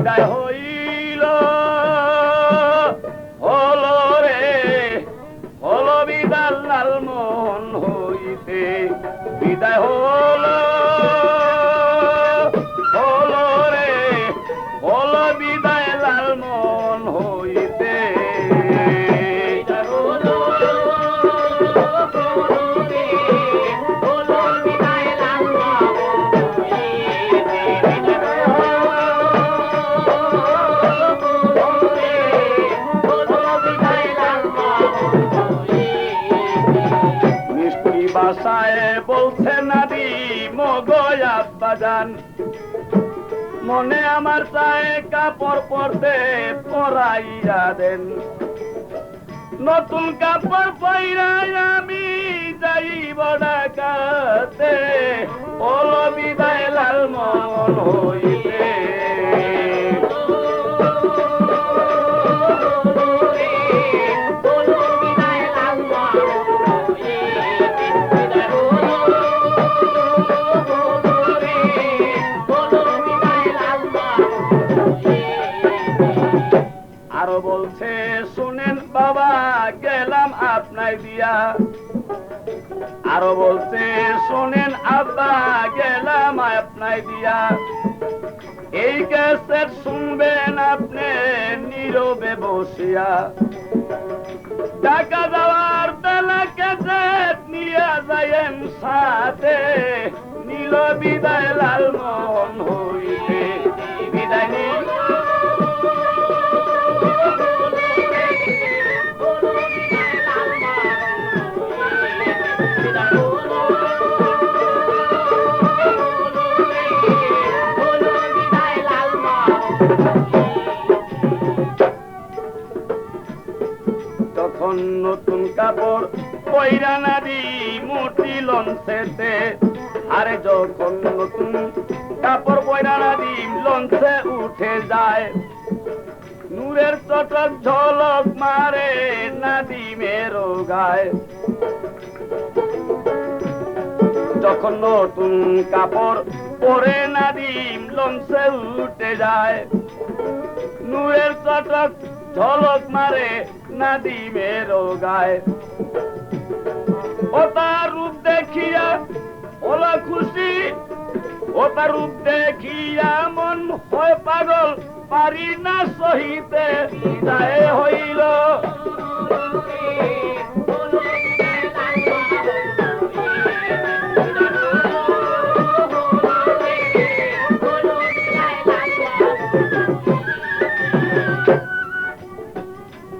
বিদায় হইল হলো রে হলো বিদায় লালমোহন হইতে বিদায় হলো হলো রে হলো বিদায় লালমোহন হইতে বাসায় বলছে নাদি মগয়া বাজান মনে আমার চায় কাপড় পরতে পরাইয়া দেন নতুন কাপড় পরাই আমি যাইব ঢাকাতে হলো বিদায় লালমোহন হইতে আরো বলছে শুনেন বাবা গেলাম আপনাই দিয়া আরো বলছে শুনেন আব্বা গেলাম আপনাই দিয়া এই ক্যাসেট শুনবেন আপনি নীরবে বসিয়া টাকা দেওয়ার বেলা ক্যাসেট নিয়ে যাইয়েন সাথে নীল বিদায় লালমোহন হইতে বিদায় নিল তখন নতুন কাপড় পয়রা নারী মোটি লঞ্চেতে আরে যখন নতুন কাপড় পয়রা নারী লঞ্চে উঠে যায় নূরের চটক ঝলক মারে নাদিমের গায় যখন নতুন কাপড় পরে নাদিম লঞ্চে উঠে যায় নূরের চটক ঝলক মারে নাদিমের গায় ও তার রূপ দেখিয়া ওলা খুশি ও তার রূপ দেখিয়া মন হয় পাগল পারি না সহিতে বিদায় হইল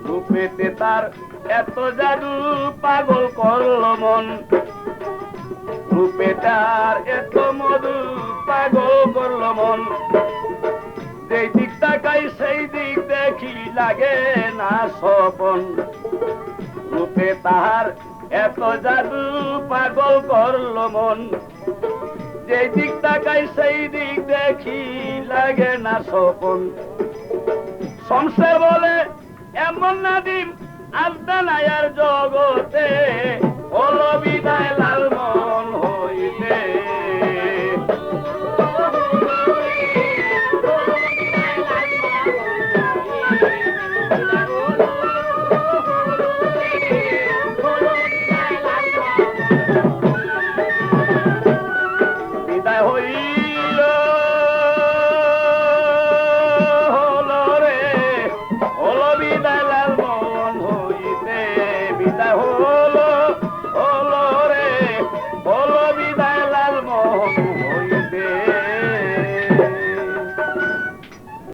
রূপেতে তার এত জাদু পাগল করল মন রূপে তার এত মধু পাগল করল মন যেই দিক তাকাই সেই দিক দেখি লাগে না স্বপন রূপে তাহার এত জাদু পাগল করল মন যেই দিক তাকাই সেই দিক দেখি লাগে না স্বপন সংসার বলে এমন নাদিম আসবে না আর জগতে হলো বিদায় লালমোহন হইতে বিদায় হইল হলো রে হলো বিদায় লালমোহন হইতে বিদায় হইল